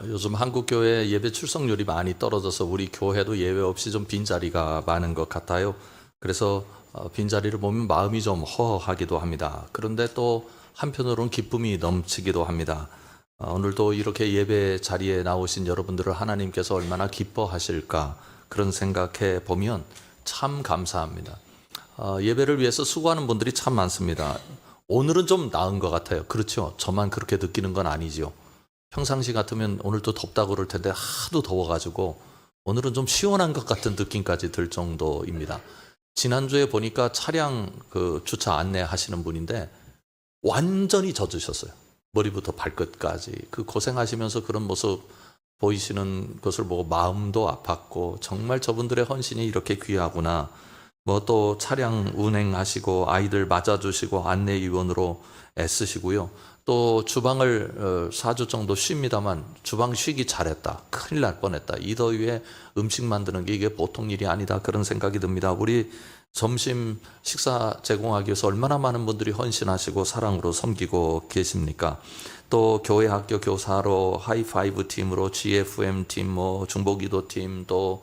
요즘 한국 교회 예배 출석률이 많이 떨어져서 우리 교회도 예외 없이 좀 빈자리가 많은 것 같아요. 그래서 빈자리를 보면 마음이 좀 허허하기도 합니다. 그런데 또 한편으로는 기쁨이 넘치기도 합니다. 오늘도 이렇게 예배 자리에 나오신 여러분들을 하나님께서 얼마나 기뻐하실까 그런 생각해 보면 참 감사합니다. 예배를 위해서 수고하는 분들이 참 많습니다. 오늘은 좀 나은 것 같아요. 그렇죠? 저만 그렇게 느끼는 건 아니죠. 평상시 같으면 오늘도 덥다고 그럴 텐데 하도 더워가지고 오늘은 좀 시원한 것 같은 느낌까지 들 정도입니다. 지난주에 보니까 차량 주차 안내하시는 분인데 완전히 젖으셨어요. 머리부터 발끝까지. 그 고생하시면서 그런 모습 보이시는 것을 보고 마음도 아팠고 정말 저분들의 헌신이 이렇게 귀하구나. 뭐 또 차량 운행하시고 아이들 맞아주시고 안내위원으로 애쓰시고요. 또 주방을 4주 정도 쉽니다만 주방 쉬기 잘했다. 큰일 날 뻔했다. 이 더위에 음식 만드는 게 이게 보통 일이 아니다. 그런 생각이 듭니다. 우리 점심 식사 제공하기 위해서 얼마나 많은 분들이 헌신하시고 사랑으로 섬기고 계십니까? 또 교회 학교 교사로 하이파이브 팀으로 GFM 팀, 뭐 중보기도 팀, 또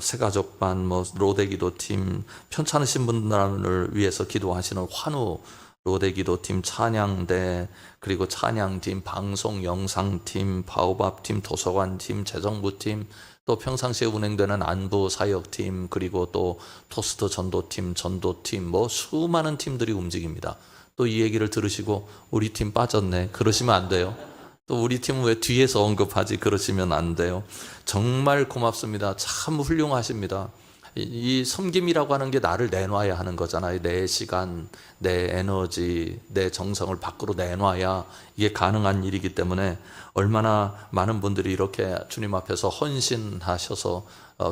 새가족반, 뭐 로대기도 팀, 편찮으신 분들을 위해서 기도하시는 환우 로대기도팀, 찬양대, 그리고 찬양팀, 방송 영상팀, 바오밥팀, 도서관팀, 재정부팀, 또 평상시에 운행되는 안부 사역팀, 그리고 또 토스트 전도팀, 전도팀, 뭐 수많은 팀들이 움직입니다. 또 이 얘기를 들으시고 우리 팀 빠졌네 그러시면 안 돼요. 또 우리 팀은 왜 뒤에서 언급하지 그러시면 안 돼요. 정말 고맙습니다. 참 훌륭하십니다. 이 섬김이라고 하는 게 나를 내놔야 하는 거잖아요. 내 시간, 내 에너지, 내 정성을 밖으로 내놔야 이게 가능한 일이기 때문에 얼마나 많은 분들이 이렇게 주님 앞에서 헌신하셔서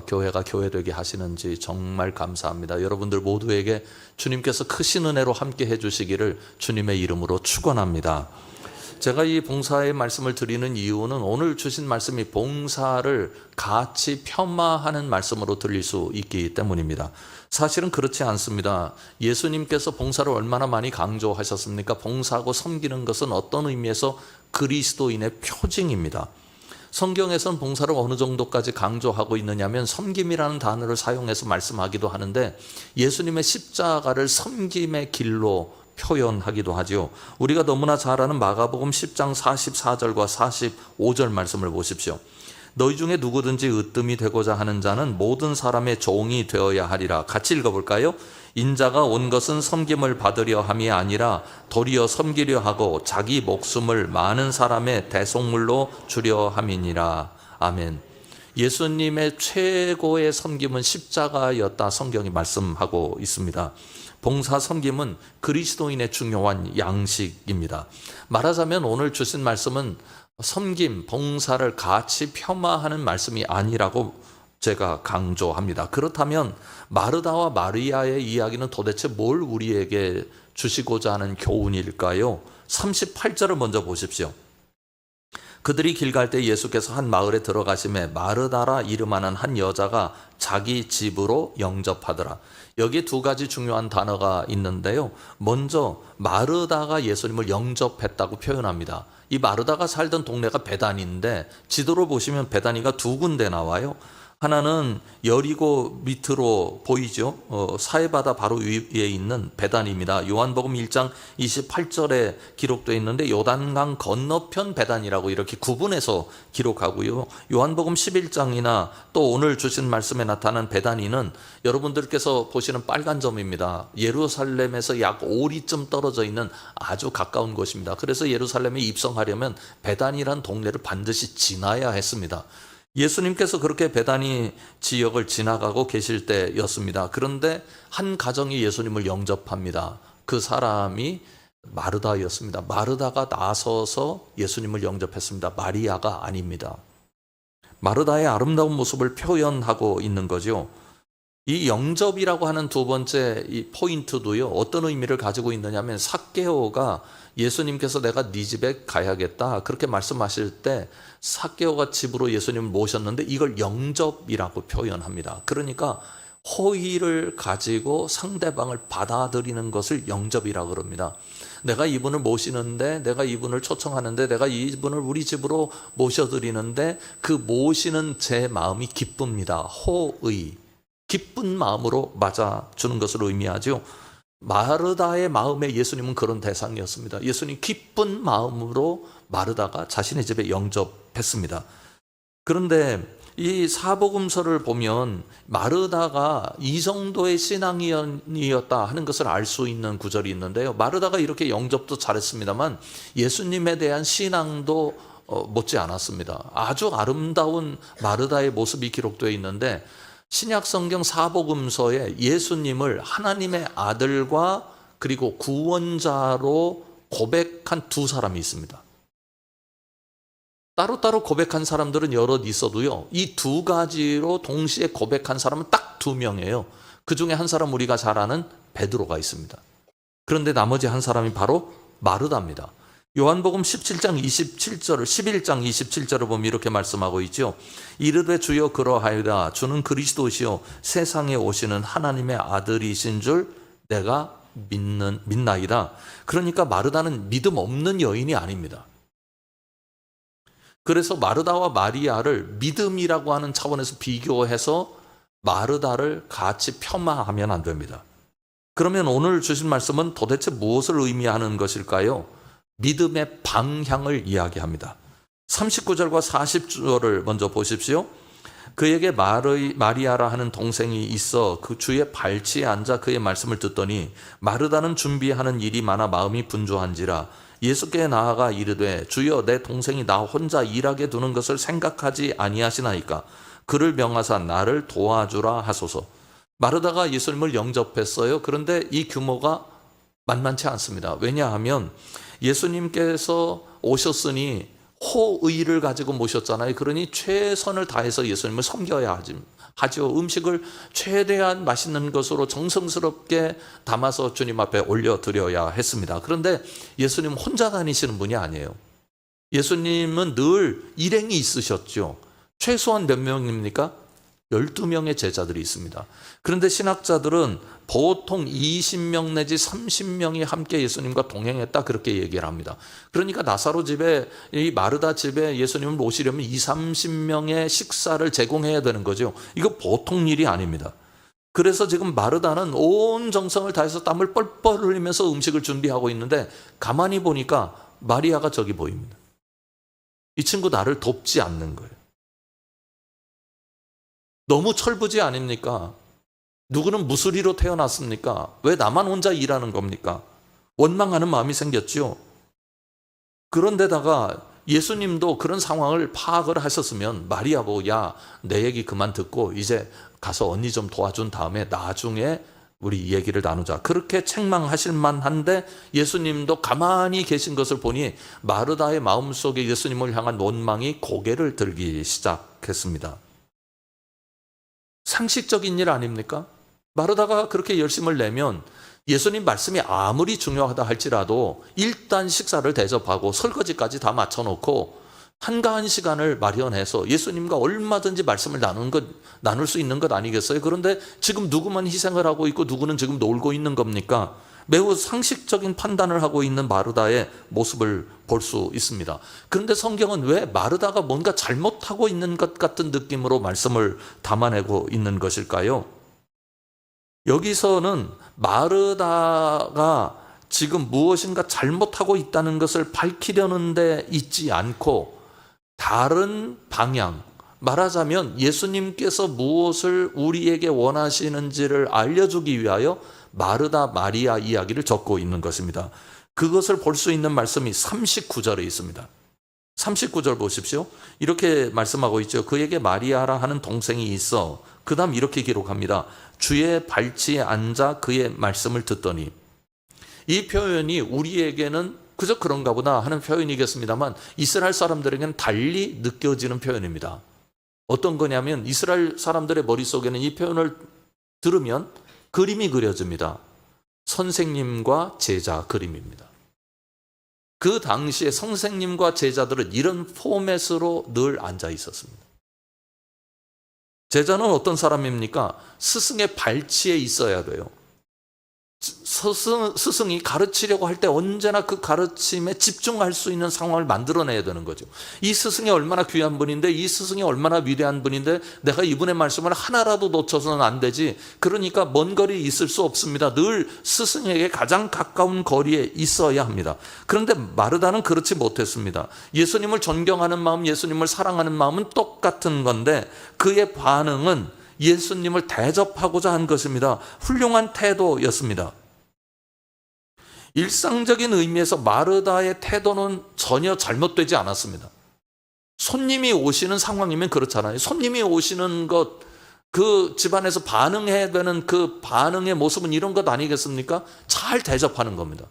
교회가 교회되게 하시는지 정말 감사합니다. 여러분들 모두에게 주님께서 크신 은혜로 함께 해주시기를 주님의 이름으로 축원합니다. 제가 이 봉사의 말씀을 드리는 이유는 오늘 주신 말씀이 봉사를 같이 폄하하는 말씀으로 들릴 수 있기 때문입니다. 사실은 그렇지 않습니다. 예수님께서 봉사를 얼마나 많이 강조하셨습니까? 봉사하고 섬기는 것은 어떤 의미에서 그리스도인의 표징입니다. 성경에서는 봉사를 어느 정도까지 강조하고 있느냐면 섬김이라는 단어를 사용해서 말씀하기도 하는데 예수님의 십자가를 섬김의 길로 표현하기도 하죠. 우리가 너무나 잘 아는 마가복음 10장 44절과 45절 말씀을 보십시오. 너희 중에 누구든지 으뜸이 되고자 하는 자는 모든 사람의 종이 되어야 하리라. 같이 읽어볼까요? 인자가 온 것은 섬김을 받으려 함이 아니라 도리어 섬기려 하고 자기 목숨을 많은 사람의 대속물로 주려 함이니라. 아멘. 예수님의 최고의 섬김은 십자가였다 성경이 말씀하고 있습니다. 봉사 섬김은 그리스도인의 중요한 양식입니다. 말하자면 오늘 주신 말씀은 섬김, 봉사를 같이 폄하하는 말씀이 아니라고 제가 강조합니다. 그렇다면 마르다와 마리아의 이야기는 도대체 뭘 우리에게 주시고자 하는 교훈일까요? 38절을 먼저 보십시오. 그들이 길 갈 때 예수께서 한 마을에 들어가심에 마르다라 이름하는 한 여자가 자기 집으로 영접하더라. 여기 두 가지 중요한 단어가 있는데요. 먼저 마르다가 예수님을 영접했다고 표현합니다. 이 마르다가 살던 동네가 베다니인데 지도로 보시면 베다니가 두 군데 나와요. 하나는 여리고 밑으로 보이죠. 사해바다 바로 위에 있는 베단입니다. 요한복음 1장 28절에 기록되어 있는데 요단강 건너편 베단이라고 이렇게 구분해서 기록하고요. 요한복음 11장이나 또 오늘 주신 말씀에 나타난 베다니는 여러분들께서 보시는 빨간 점입니다. 예루살렘에서 약 5리쯤 떨어져 있는 아주 가까운 곳입니다. 그래서 예루살렘에 입성하려면 베단이란 동네를 반드시 지나야 했습니다. 예수님께서 그렇게 베다니 지역을 지나가고 계실 때였습니다. 그런데 한 가정이 예수님을 영접합니다. 그 사람이 마르다였습니다. 마르다가 나서서 예수님을 영접했습니다. 마리아가 아닙니다. 마르다의 아름다운 모습을 표현하고 있는 거죠. 이 영접이라고 하는 두 번째 이 포인트도요, 어떤 의미를 가지고 있느냐면 삭개오가 예수님께서 내가 네 집에 가야겠다 그렇게 말씀하실 때 삭개오가 집으로 예수님을 모셨는데 이걸 영접이라고 표현합니다. 그러니까 호의를 가지고 상대방을 받아들이는 것을 영접이라고 그럽니다. 내가 이분을 모시는데, 내가 이분을 초청하는데, 내가 이분을 우리 집으로 모셔드리는데 그 모시는 제 마음이 기쁩니다. 호의, 기쁜 마음으로 맞아주는 것을 의미하죠. 마르다의 마음에 예수님은 그런 대상이었습니다. 예수님 기쁜 마음으로 마르다가 자신의 집에 영접했습니다. 그런데 이 사복음서를 보면 마르다가 이 정도의 신앙인이었다 하는 것을 알 수 있는 구절이 있는데요. 마르다가 이렇게 영접도 잘했습니다만 예수님에 대한 신앙도 못지 않았습니다. 아주 아름다운 마르다의 모습이 기록되어 있는데 신약 성경 사복음서에 예수님을 하나님의 아들과 그리고 구원자로 고백한 두 사람이 있습니다. 따로따로 고백한 사람들은 여럿 있어도요, 이 두 가지로 동시에 고백한 사람은 딱 두 명이에요. 그 중에 한 사람 우리가 잘 아는 베드로가 있습니다. 그런데 나머지 한 사람이 바로 마르다입니다. 요한복음 17장 27절을 11장 27절을 보면 이렇게 말씀하고 있죠. 이르되 주여 그러하이다. 주는 그리스도시요 세상에 오시는 하나님의 아들이신 줄 내가 믿나이다. 그러니까 마르다는 믿음 없는 여인이 아닙니다. 그래서 마르다와 마리아를 믿음이라고 하는 차원에서 비교해서 마르다를 같이 폄하하면 안 됩니다. 그러면 오늘 주신 말씀은 도대체 무엇을 의미하는 것일까요? 믿음의 방향을 이야기합니다. 39절과 40절을 먼저 보십시오. 그에게 마리아라 하는 동생이 있어 그 주의 발치에 앉아 그의 말씀을 듣더니 마르다는 준비하는 일이 많아 마음이 분주한지라 예수께 나아가 이르되 주여 내 동생이 나 혼자 일하게 두는 것을 생각하지 아니하시나이까 그를 명하사 나를 도와주라 하소서. 마르다가 예수님을 영접했어요. 그런데 이 규모가 만만치 않습니다. 왜냐하면 예수님께서 오셨으니 호의를 가지고 모셨잖아요. 그러니 최선을 다해서 예수님을 섬겨야 하죠. 음식을 최대한 맛있는 것으로 정성스럽게 담아서 주님 앞에 올려드려야 했습니다. 그런데 예수님 혼자 다니시는 분이 아니에요. 예수님은 늘 일행이 있으셨죠. 최소한 몇 명입니까? 12명의 제자들이 있습니다. 그런데 신학자들은 보통 20명 내지 30명이 함께 예수님과 동행했다 그렇게 얘기를 합니다. 그러니까 나사로 집에 이 마르다 집에 예수님을 모시려면 20-30명의 식사를 제공해야 되는 거죠. 이거 보통 일이 아닙니다. 그래서 지금 마르다는 온 정성을 다해서 땀을 뻘뻘 흘리면서 음식을 준비하고 있는데 가만히 보니까 마리아가 저기 보입니다. 이 친구 나를 돕지 않는 거예요. 너무 철부지 아닙니까? 누구는 무수리로 태어났습니까? 왜 나만 혼자 일하는 겁니까? 원망하는 마음이 생겼죠. 그런데다가 예수님도 그런 상황을 파악을 하셨으면 마리아 보고 야, 내 얘기 그만 듣고 이제 가서 언니 좀 도와준 다음에 나중에 우리 이 얘기를 나누자. 그렇게 책망하실 만한데 예수님도 가만히 계신 것을 보니 마르다의 마음속에 예수님을 향한 원망이 고개를 들기 시작했습니다. 상식적인 일 아닙니까? 마르다가 그렇게 열심을 내면 예수님 말씀이 아무리 중요하다 할지라도 일단 식사를 대접하고 설거지까지 다 맞춰놓고 한가한 시간을 마련해서 예수님과 얼마든지 말씀을 나눌 수 있는 것 아니겠어요? 그런데 지금 누구만 희생을 하고 있고 누구는 지금 놀고 있는 겁니까? 매우 상식적인 판단을 하고 있는 마르다의 모습을 볼 수 있습니다. 그런데 성경은 왜 마르다가 뭔가 잘못하고 있는 것 같은 느낌으로 말씀을 담아내고 있는 것일까요? 여기서는 마르다가 지금 무엇인가 잘못하고 있다는 것을 밝히려는 데 있지 않고 다른 방향, 말하자면 예수님께서 무엇을 우리에게 원하시는지를 알려주기 위하여 마르다 마리아 이야기를 적고 있는 것입니다. 그것을 볼 수 있는 말씀이 39절에 있습니다. 39절 보십시오. 이렇게 말씀하고 있죠. 그에게 마리아라 하는 동생이 있어. 그 다음 이렇게 기록합니다. 주의 발치에 앉아 그의 말씀을 듣더니. 이 표현이 우리에게는 그저 그런가 보다 하는 표현이겠습니다만 이스라엘 사람들에게는 달리 느껴지는 표현입니다. 어떤 거냐면 이스라엘 사람들의 머릿속에는 이 표현을 들으면 그림이 그려집니다. 선생님과 제자 그림입니다. 그 당시에 선생님과 제자들은 이런 포맷으로 늘 앉아 있었습니다. 제자는 어떤 사람입니까? 스승의 발치에 있어야 돼요. 스승이 가르치려고 할 때 언제나 그 가르침에 집중할 수 있는 상황을 만들어내야 되는 거죠. 이 스승이 얼마나 귀한 분인데, 이 스승이 얼마나 위대한 분인데 내가 이분의 말씀을 하나라도 놓쳐서는 안 되지. 그러니까 먼 거리에 있을 수 없습니다. 늘 스승에게 가장 가까운 거리에 있어야 합니다. 그런데 마르다는 그렇지 못했습니다. 예수님을 존경하는 마음, 예수님을 사랑하는 마음은 똑같은 건데 그의 반응은 예수님을 대접하고자 한 것입니다. 훌륭한 태도였습니다. 일상적인 의미에서 마르다의 태도는 전혀 잘못되지 않았습니다. 손님이 오시는 상황이면 그렇잖아요. 손님이 오시는 것, 그 집안에서 반응해야 되는 그 반응의 모습은 이런 것 아니겠습니까? 잘 대접하는 겁니다.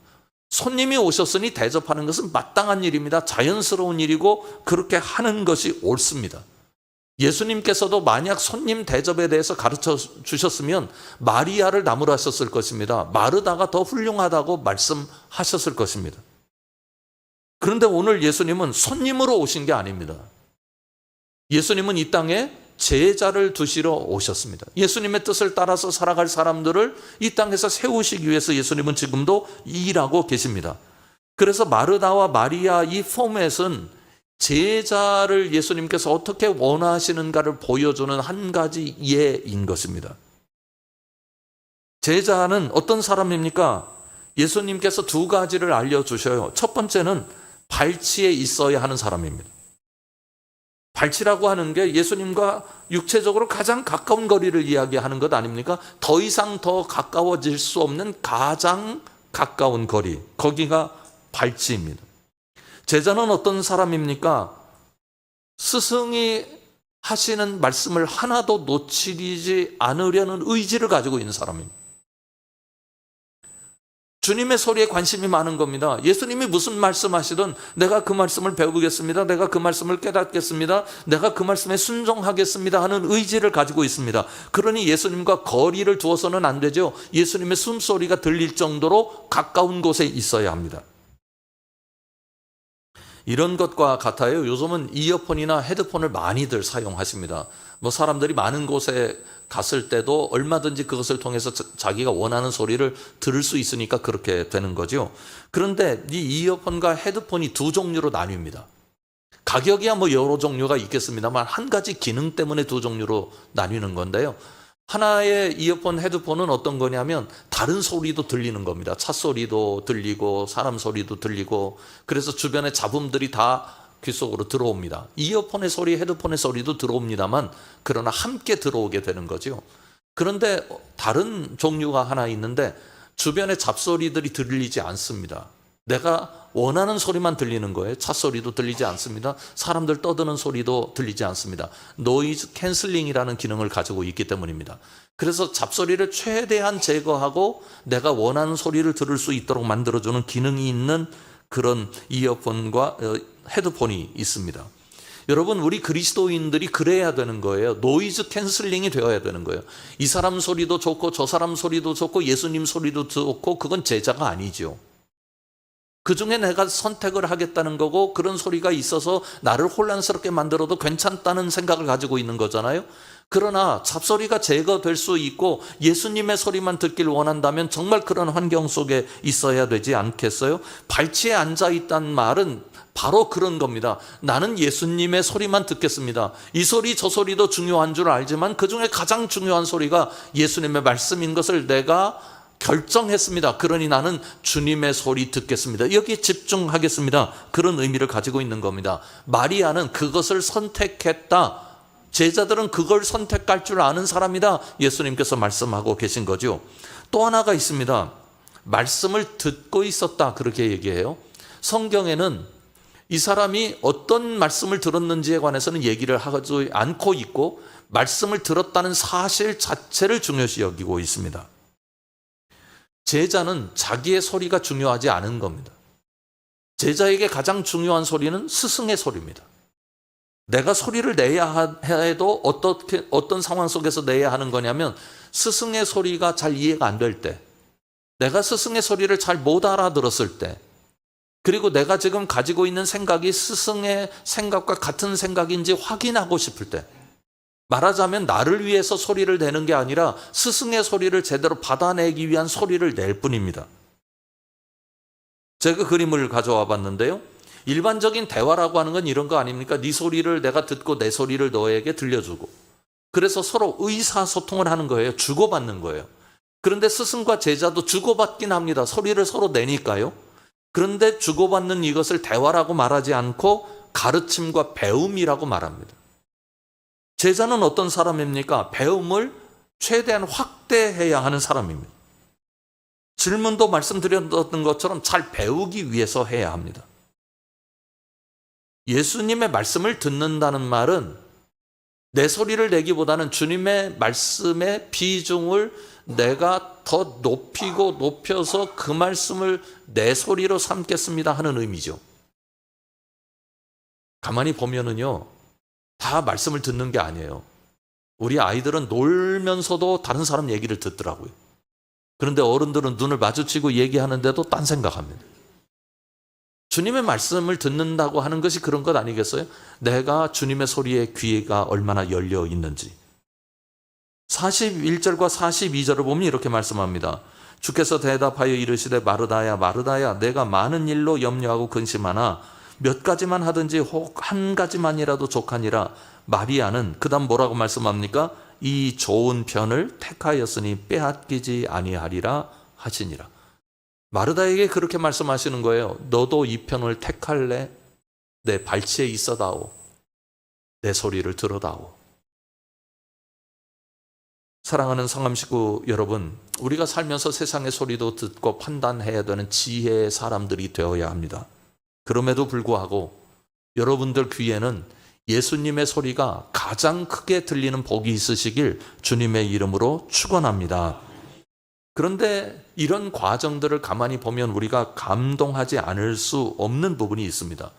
손님이 오셨으니 대접하는 것은 마땅한 일입니다. 자연스러운 일이고 그렇게 하는 것이 옳습니다. 예수님께서도 만약 손님 대접에 대해서 가르쳐 주셨으면 마리아를 나무라셨을 것입니다. 마르다가 더 훌륭하다고 말씀하셨을 것입니다. 그런데 오늘 예수님은 손님으로 오신 게 아닙니다. 예수님은 이 땅에 제자를 두시러 오셨습니다. 예수님의 뜻을 따라서 살아갈 사람들을 이 땅에서 세우시기 위해서 예수님은 지금도 일하고 계십니다. 그래서 마르다와 마리아 이 포맷은 제자를 예수님께서 어떻게 원하시는가를 보여주는 한 가지 예인 것입니다. 제자는 어떤 사람입니까? 예수님께서 두 가지를 알려주셔요. 첫 번째는 발치에 있어야 하는 사람입니다. 발치라고 하는 게 예수님과 육체적으로 가장 가까운 거리를 이야기하는 것 아닙니까? 더 이상 더 가까워질 수 없는 가장 가까운 거리, 거기가 발치입니다. 제자는 어떤 사람입니까? 스승이 하시는 말씀을 하나도 놓치지 않으려는 의지를 가지고 있는 사람입니다. 주님의 소리에 관심이 많은 겁니다. 예수님이 무슨 말씀하시든 내가 그 말씀을 배우겠습니다. 내가 그 말씀을 깨닫겠습니다. 내가 그 말씀에 순종하겠습니다 하는 의지를 가지고 있습니다. 그러니 예수님과 거리를 두어서는 안 되죠. 예수님의 숨소리가 들릴 정도로 가까운 곳에 있어야 합니다. 이런 것과 같아요. 요즘은 이어폰이나 헤드폰을 많이들 사용하십니다. 사람들이 많은 곳에 갔을 때도 얼마든지 그것을 통해서 자기가 원하는 소리를 들을 수 있으니까 그렇게 되는 거죠. 그런데 이 이어폰과 헤드폰이 두 종류로 나뉩니다. 가격이야 여러 종류가 있겠습니다만 한 가지 기능 때문에 두 종류로 나뉘는 건데요. 하나의 이어폰, 헤드폰은 어떤 거냐면 다른 소리도 들리는 겁니다. 차 소리도 들리고 사람 소리도 들리고 그래서 주변의 잡음들이 다 귀 속으로 들어옵니다. 이어폰의 소리, 헤드폰의 소리도 들어옵니다만 그러나 함께 들어오게 되는 거죠. 그런데 다른 종류가 하나 있는데 주변의 잡소리들이 들리지 않습니다. 내가 원하는 소리만 들리는 거예요. 차 소리도 들리지 않습니다. 사람들 떠드는 소리도 들리지 않습니다. 노이즈 캔슬링이라는 기능을 가지고 있기 때문입니다. 그래서 잡소리를 최대한 제거하고 내가 원하는 소리를 들을 수 있도록 만들어주는 기능이 있는 그런 이어폰과 헤드폰이 있습니다. 여러분, 우리 그리스도인들이 그래야 되는 거예요. 노이즈 캔슬링이 되어야 되는 거예요. 이 사람 소리도 좋고 저 사람 소리도 좋고 예수님 소리도 좋고 그건 제자가 아니죠. 그 중에 내가 선택을 하겠다는 거고 그런 소리가 있어서 나를 혼란스럽게 만들어도 괜찮다는 생각을 가지고 있는 거잖아요. 그러나 잡소리가 제거될 수 있고 예수님의 소리만 듣길 원한다면 정말 그런 환경 속에 있어야 되지 않겠어요? 발치에 앉아있다는 말은 바로 그런 겁니다. 나는 예수님의 소리만 듣겠습니다. 이 소리 저 소리도 중요한 줄 알지만 그 중에 가장 중요한 소리가 예수님의 말씀인 것을 내가 결정했습니다. 그러니 나는 주님의 소리 듣겠습니다. 여기에 집중하겠습니다. 그런 의미를 가지고 있는 겁니다. 마리아는 그것을 선택했다. 제자들은 그걸 선택할 줄 아는 사람이다. 예수님께서 말씀하고 계신 거죠. 또 하나가 있습니다. 말씀을 듣고 있었다. 그렇게 얘기해요. 성경에는 이 사람이 어떤 말씀을 들었는지에 관해서는 얘기를 하지 않고 있고 말씀을 들었다는 사실 자체를 중요시 여기고 있습니다. 제자는 자기의 소리가 중요하지 않은 겁니다. 제자에게 가장 중요한 소리는 스승의 소리입니다. 내가 소리를 내야 해도 어떤 상황 속에서 내야 하는 거냐면 스승의 소리가 잘 이해가 안 될 때, 내가 스승의 소리를 잘 못 알아들었을 때, 그리고 내가 지금 가지고 있는 생각이 스승의 생각과 같은 생각인지 확인하고 싶을 때, 말하자면 나를 위해서 소리를 내는 게 아니라 스승의 소리를 제대로 받아내기 위한 소리를 낼 뿐입니다. 제가 그림을 가져와 봤는데요. 일반적인 대화라고 하는 건 이런 거 아닙니까? 네 소리를 내가 듣고 내 소리를 너에게 들려주고, 그래서 서로 의사소통을 하는 거예요. 주고받는 거예요. 그런데 스승과 제자도 주고받긴 합니다. 소리를 서로 내니까요. 그런데 주고받는 이것을 대화라고 말하지 않고 가르침과 배움이라고 말합니다. 제자는 어떤 사람입니까? 배움을 최대한 확대해야 하는 사람입니다. 질문도 말씀드렸던 것처럼 잘 배우기 위해서 해야 합니다. 예수님의 말씀을 듣는다는 말은 내 소리를 내기보다는 주님의 말씀의 비중을 내가 더 높이고 높여서 그 말씀을 내 소리로 삼겠습니다 하는 의미죠. 가만히 보면은요, 다 말씀을 듣는 게 아니에요. 우리 아이들은 놀면서도 다른 사람 얘기를 듣더라고요. 그런데 어른들은 눈을 마주치고 얘기하는데도 딴 생각합니다. 주님의 말씀을 듣는다고 하는 것이 그런 것 아니겠어요? 내가 주님의 소리에 귀가 얼마나 열려 있는지. 41절과 42절을 보면 이렇게 말씀합니다. 주께서 대답하여 이르시되 마르다야 마르다야 내가 많은 일로 염려하고 근심하나 몇 가지만 하든지 혹 한 가지만이라도 족하니라. 마리아는 그 다음 뭐라고 말씀합니까? 이 좋은 편을 택하였으니 빼앗기지 아니하리라 하시니라. 마르다에게 그렇게 말씀하시는 거예요. 너도 이 편을 택할래? 내 발치에 있어다오. 내 소리를 들어다오. 사랑하는 성함 식구 여러분, 우리가 살면서 세상의 소리도 듣고 판단해야 되는 지혜의 사람들이 되어야 합니다. 그럼에도 불구하고 여러분들 귀에는 예수님의 소리가 가장 크게 들리는 복이 있으시길 주님의 이름으로 축원합니다. 그런데 이런 과정들을 가만히 보면 우리가 감동하지 않을 수 없는 부분이 있습니다.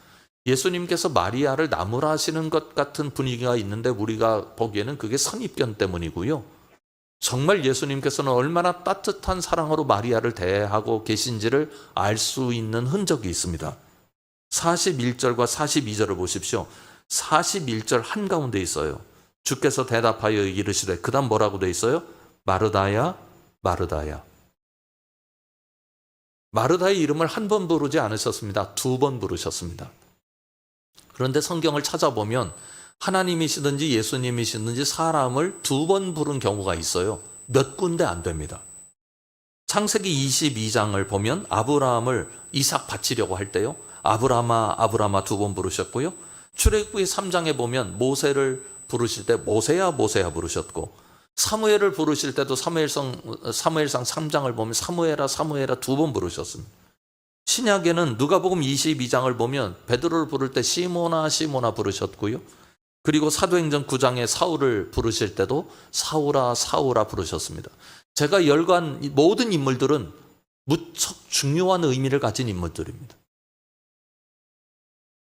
예수님께서 마리아를 나무라시는 것 같은 분위기가 있는데 우리가 보기에는 그게 선입견 때문이고요. 정말 예수님께서는 얼마나 따뜻한 사랑으로 마리아를 대하고 계신지를 알 수 있는 흔적이 있습니다. 41절과 42절을 보십시오. 41절 한가운데 있어요. 주께서 대답하여 이르시되, 그 다음 뭐라고 돼 있어요? 마르다야 마르다야. 마르다의 이름을 한 번 부르지 않으셨습니다. 2번 부르셨습니다. 그런데 성경을 찾아보면 하나님이시든지 예수님이시든지 사람을 2번 부른 경우가 있어요. 몇 군데 안 됩니다. 창세기 22장을 보면 아브라함을 이삭 바치려고 할 때요, 아브라함아 아브라함아 2번 부르셨고요. 출애굽기 3장에 보면 모세를 부르실 때 모세야 모세야 부르셨고, 사무엘을 부르실 때도 사무엘상 3장을 보면 사무엘아 사무엘아 2번 부르셨습니다. 신약에는 누가복음 22장을 보면 베드로를 부를 때 시모나 시모나 부르셨고요. 그리고 사도행전 9장에 사울을 부르실 때도 사울아 사울아 부르셨습니다. 제가 열거한 모든 인물들은 무척 중요한 의미를 가진 인물들입니다.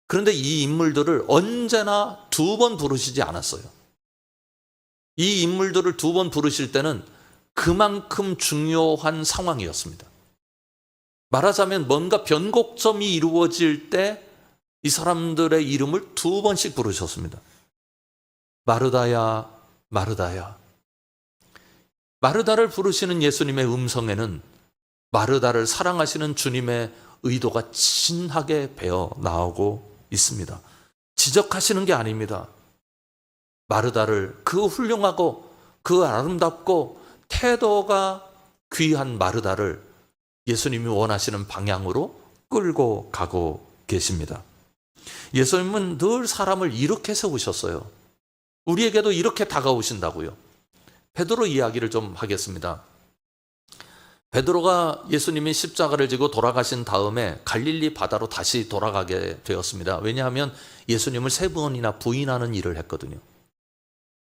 그런데 이 인물들을 언제나 2번 부르시지 않았어요. 이 인물들을 2번 부르실 때는 그만큼 중요한 상황이었습니다. 말하자면 뭔가 변곡점이 이루어질 때 이 사람들의 이름을 2번씩 부르셨습니다. 마르다야 마르다야. 마르다를 부르시는 예수님의 음성에는 마르다를 사랑하시는 주님의 의도가 진하게 배어 나오고 있습니다. 지적하시는 게 아닙니다. 마르다를, 그 훌륭하고 그 아름답고 태도가 귀한 마르다를 예수님이 원하시는 방향으로 끌고 가고 계십니다. 예수님은 늘 사람을 이렇게 세우셨어요. 우리에게도 이렇게 다가오신다고요. 베드로 이야기를 좀 하겠습니다. 베드로가 예수님이 십자가를 지고 돌아가신 다음에 갈릴리 바다로 다시 돌아가게 되었습니다. 왜냐하면 예수님을 3번이나 부인하는 일을 했거든요.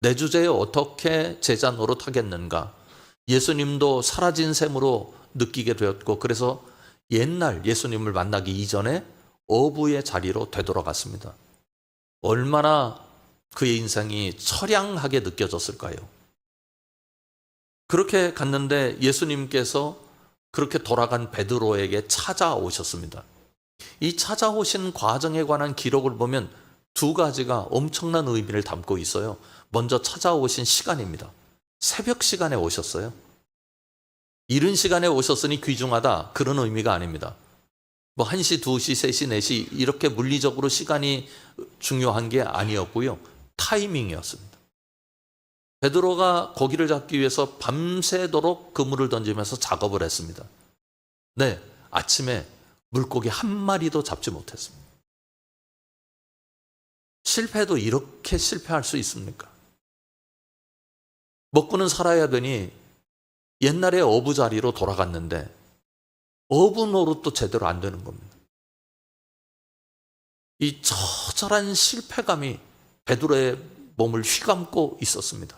내 주제에 어떻게 제자 노릇하겠는가. 예수님도 사라진 셈으로 느끼게 되었고, 그래서 옛날 예수님을 만나기 이전에 어부의 자리로 되돌아갔습니다. 얼마나 그의 인생이 처량하게 느껴졌을까요? 그렇게 갔는데 예수님께서 그렇게 돌아간 베드로에게 찾아오셨습니다. 이 찾아오신 과정에 관한 기록을 보면 두 가지가 엄청난 의미를 담고 있어요. 먼저 찾아오신 시간입니다. 새벽 시간에 오셨어요. 이른 시간에 오셨으니 귀중하다, 그런 의미가 아닙니다. 뭐 1시, 2시, 3시, 4시 이렇게 물리적으로 시간이 중요한 게 아니었고요. 타이밍이었습니다. 베드로가 고기를 잡기 위해서 밤새도록 그물을 던지면서 작업을 했습니다. 네, 아침에 물고기 한 마리도 잡지 못했습니다. 실패도 이렇게 실패할 수 있습니까? 먹고는 살아야 되니 옛날에 어부자리로 돌아갔는데 어부 노릇도 제대로 안 되는 겁니다. 이 처절한 실패감이 베드로의 몸을 휘감고 있었습니다.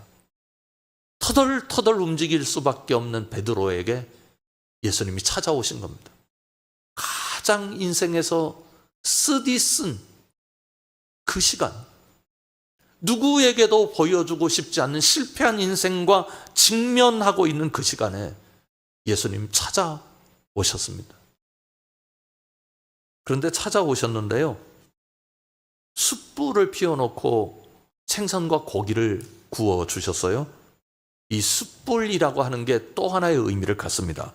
터덜터덜 움직일 수밖에 없는 베드로에게 예수님이 찾아오신 겁니다. 가장 인생에서 쓰디쓴 그 시간, 누구에게도 보여주고 싶지 않는 실패한 인생과 직면하고 있는 그 시간에 예수님 찾아오셨습니다. 그런데 찾아오셨는데요, 숯불을 피워놓고 생선과 고기를 구워주셨어요. 이 숯불이라고 하는 게 또 하나의 의미를 갖습니다.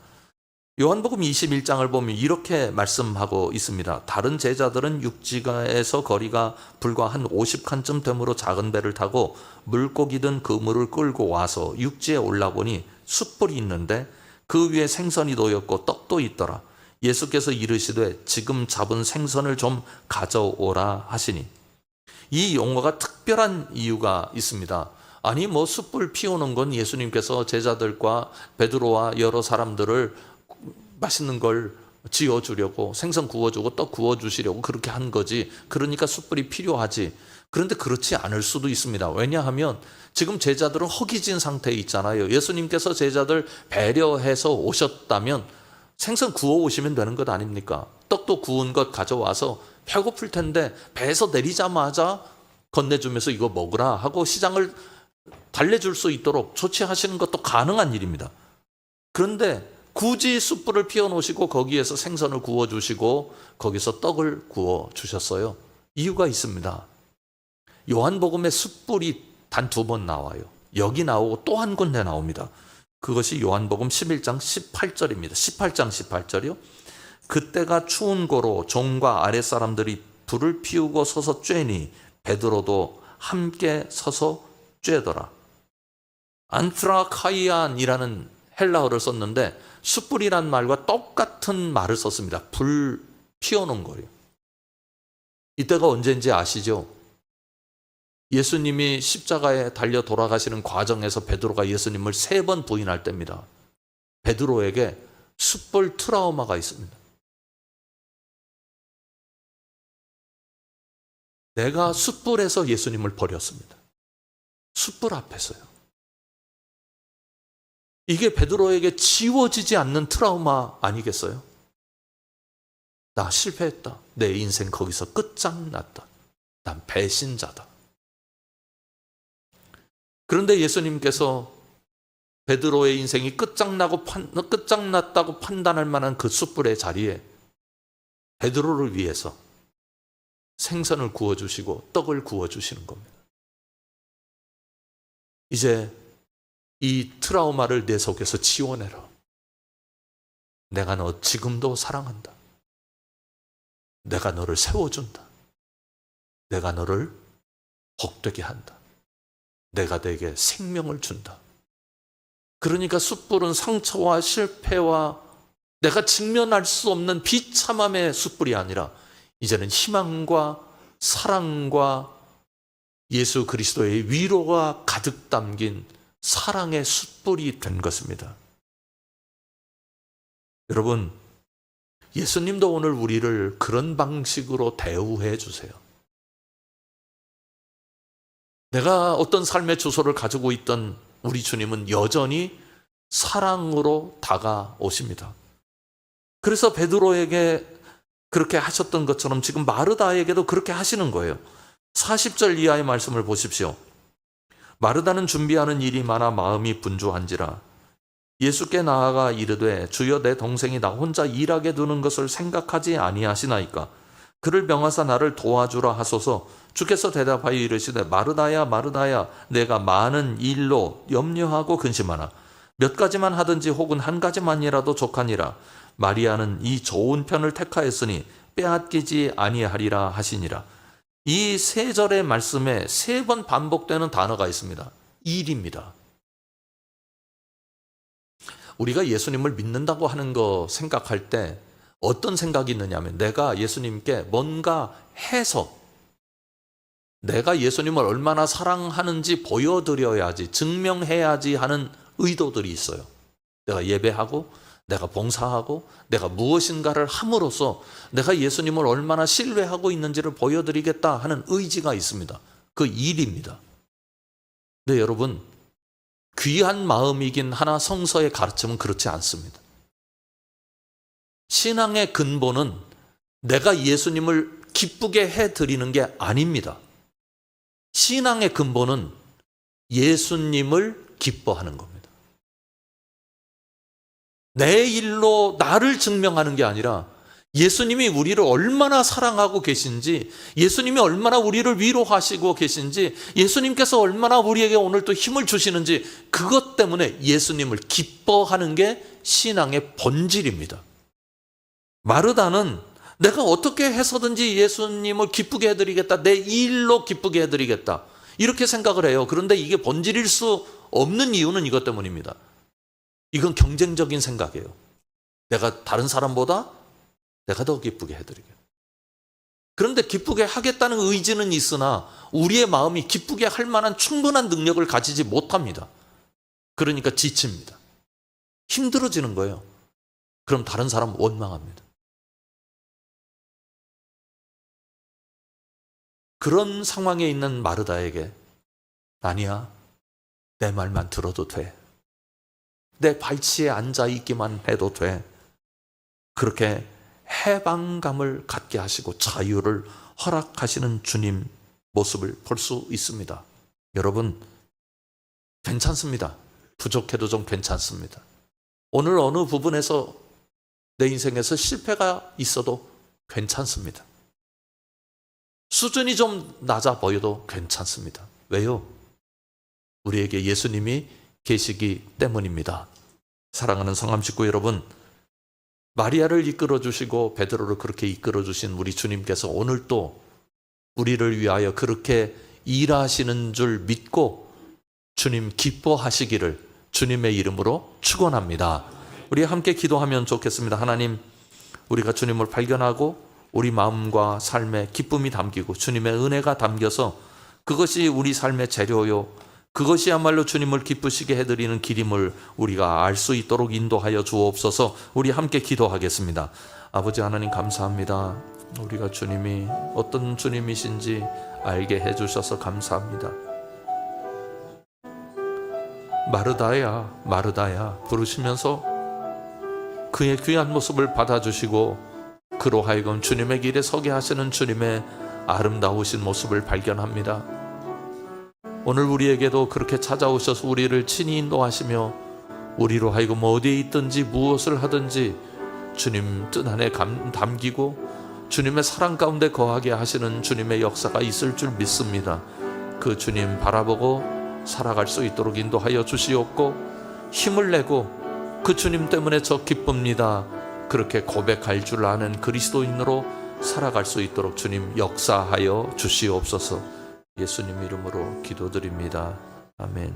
요한복음 21장을 보면 이렇게 말씀하고 있습니다. 다른 제자들은 육지가에서 거리가 불과 한 50칸쯤 되므로 작은 배를 타고 물고기 든 그물을 끌고 와서 육지에 올라보니 숯불이 있는데 그 위에 생선이 놓였고 떡도 있더라. 예수께서 이르시되 지금 잡은 생선을 좀 가져오라 하시니, 이 용어가 특별한 이유가 있습니다. 아니 뭐 숯불 피우는 건 예수님께서 제자들과 베드로와 여러 사람들을 맛있는 걸 지어주려고, 생선 구워주고 떡 구워주시려고 그렇게 한 거지, 그러니까 숯불이 필요하지. 그런데 그렇지 않을 수도 있습니다. 왜냐하면 지금 제자들은 허기진 상태에 있잖아요. 예수님께서 제자들 배려해서 오셨다면 생선 구워 오시면 되는 것 아닙니까? 떡도 구운 것 가져와서 배고플 텐데 배에서 내리자마자 건네주면서 이거 먹으라 하고 시장을 달래줄 수 있도록 조치하시는 것도 가능한 일입니다. 그런데 굳이 숯불을 피워놓으시고 거기에서 생선을 구워주시고 거기서 떡을 구워주셨어요. 이유가 있습니다. 요한복음에 숯불이 단 2번 나와요. 여기 나오고 또 한 군데 나옵니다. 그것이 요한복음 11장 18절입니다. 18장 18절이요. 그때가 추운 고로 종과 아랫사람들이 불을 피우고 서서 쬐니 베드로도 함께 서서 쬐더라. 안트라카이안이라는 헬라어를 썼는데 숯불이란 말과 똑같은 말을 썼습니다. 불 피워놓은 거예요. 이때가 언제인지 아시죠? 예수님이 십자가에 달려 돌아가시는 과정에서 베드로가 예수님을 3번 부인할 때입니다. 베드로에게 숯불 트라우마가 있습니다. 내가 숯불에서 예수님을 버렸습니다. 숯불 앞에서요. 이게 베드로에게 지워지지 않는 트라우마 아니겠어요? 나 실패했다. 내 인생 거기서 끝장났다. 난 배신자다. 그런데 예수님께서 베드로의 인생이 끝장났다고 판단할 만한 그 숯불의 자리에 베드로를 위해서 생선을 구워주시고 떡을 구워주시는 겁니다. 이제 이 트라우마를 내 속에서 지워내라. 내가 너 지금도 사랑한다. 내가 너를 세워준다. 내가 너를 복되게 한다. 내가 너에게 생명을 준다. 그러니까 숯불은 상처와 실패와 내가 직면할 수 없는 비참함의 숯불이 아니라 이제는 희망과 사랑과 예수 그리스도의 위로가 가득 담긴 사랑의 숯불이 된 것입니다. 여러분, 예수님도 오늘 우리를 그런 방식으로 대우해 주세요. 내가 어떤 삶의 주소를 가지고 있던 우리 주님은 여전히 사랑으로 다가오십니다. 그래서 베드로에게 그렇게 하셨던 것처럼 지금 마르다에게도 그렇게 하시는 거예요. 40절 이하의 말씀을 보십시오. 마르다는 준비하는 일이 많아 마음이 분주한지라 예수께 나아가 이르되 주여 내 동생이 나 혼자 일하게 두는 것을 생각하지 아니하시나이까. 그를 명하사 나를 도와주라 하소서. 주께서 대답하여 이르시되 마르다야 마르다야 내가 많은 일로 염려하고 근심하나 몇 가지만 하든지 혹은 한 가지만이라도 족하니라. 마리아는 이 좋은 편을 택하였으니 빼앗기지 아니하리라 하시니라. 이 세 절의 말씀에 세 번 반복되는 단어가 있습니다. 일입니다. 우리가 예수님을 믿는다고 하는 거 생각할 때 어떤 생각이 있느냐면 내가 예수님께 뭔가 해서 내가 예수님을 얼마나 사랑하는지 보여드려야지, 증명해야지 하는 의도들이 있어요. 내가 예배하고 내가 봉사하고 내가 무엇인가를 함으로써 내가 예수님을 얼마나 신뢰하고 있는지를 보여드리겠다 하는 의지가 있습니다. 그 일입니다. 네, 여러분, 귀한 마음이긴 하나 성서의 가르침은 그렇지 않습니다. 신앙의 근본은 내가 예수님을 기쁘게 해드리는 게 아닙니다. 신앙의 근본은 예수님을 기뻐하는 겁니다. 내 일로 나를 증명하는 게 아니라 예수님이 우리를 얼마나 사랑하고 계신지, 예수님이 얼마나 우리를 위로하시고 계신지, 예수님께서 얼마나 우리에게 오늘 또 힘을 주시는지, 그것 때문에 예수님을 기뻐하는 게 신앙의 본질입니다. 마르다는 내가 어떻게 해서든지 예수님을 기쁘게 해드리겠다, 내 일로 기쁘게 해드리겠다, 이렇게 생각을 해요. 그런데 이게 본질일 수 없는 이유는 이것 때문입니다. 이건 경쟁적인 생각이에요. 내가 다른 사람보다 내가 더 기쁘게 해드리겠다. 그런데 기쁘게 하겠다는 의지는 있으나 우리의 마음이 기쁘게 할 만한 충분한 능력을 가지지 못합니다. 그러니까 지칩니다. 힘들어지는 거예요. 그럼 다른 사람 원망합니다. 그런 상황에 있는 마르다에게 아니야, 내 말만 들어도 돼. 내 발치에 앉아 있기만 해도 돼. 그렇게 해방감을 갖게 하시고 자유를 허락하시는 주님 모습을 볼 수 있습니다. 여러분, 괜찮습니다. 부족해도 좀 괜찮습니다. 오늘 어느 부분에서 내 인생에서 실패가 있어도 괜찮습니다. 수준이 좀 낮아 보여도 괜찮습니다. 왜요? 우리에게 예수님이 계시기 때문입니다. 사랑하는 성함 식구 여러분, 마리아를 이끌어 주시고 베드로를 그렇게 이끌어 주신 우리 주님께서 오늘 또 우리를 위하여 그렇게 일하시는 줄 믿고 주님 기뻐하시기를 주님의 이름으로 축원합니다. 우리 함께 기도하면 좋겠습니다. 하나님, 우리가 주님을 발견하고 우리 마음과 삶에 기쁨이 담기고 주님의 은혜가 담겨서 그것이 우리 삶의 재료요, 그것이야말로 주님을 기쁘시게 해드리는 길임을 우리가 알 수 있도록 인도하여 주옵소서. 우리 함께 기도하겠습니다. 아버지 하나님, 감사합니다. 우리가 주님이 어떤 주님이신지 알게 해주셔서 감사합니다. 마르다야 마르다야 부르시면서 그의 귀한 모습을 받아주시고 그로 하여금 주님의 길에 서게 하시는 주님의 아름다우신 모습을 발견합니다. 오늘 우리에게도 그렇게 찾아오셔서 우리를 친히 인도하시며 우리로 하여금 어디에 있든지 무엇을 하든지 주님 뜻 안에 담기고 주님의 사랑 가운데 거하게 하시는 주님의 역사가 있을 줄 믿습니다. 그 주님 바라보고 살아갈 수 있도록 인도하여 주시옵고 힘을 내고 그 주님 때문에 저 기쁩니다, 그렇게 고백할 줄 아는 그리스도인으로 살아갈 수 있도록 주님 역사하여 주시옵소서. 예수님 이름으로 기도드립니다. 아멘.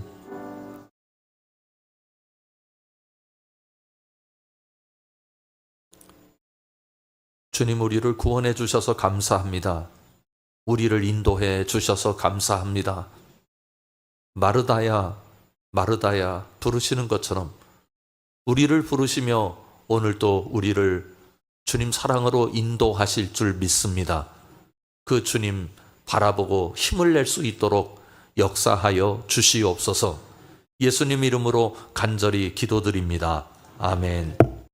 주님, 우리를 구원해 주셔서 감사합니다. 우리를 인도해 주셔서 감사합니다. 마르다야 마르다야 부르시는 것처럼 우리를 부르시며 오늘도 우리를 주님 사랑으로 인도하실 줄 믿습니다. 그 주님 바라보고 힘을 낼 수 있도록 역사하여 주시옵소서. 예수님 이름으로 간절히 기도드립니다. 아멘.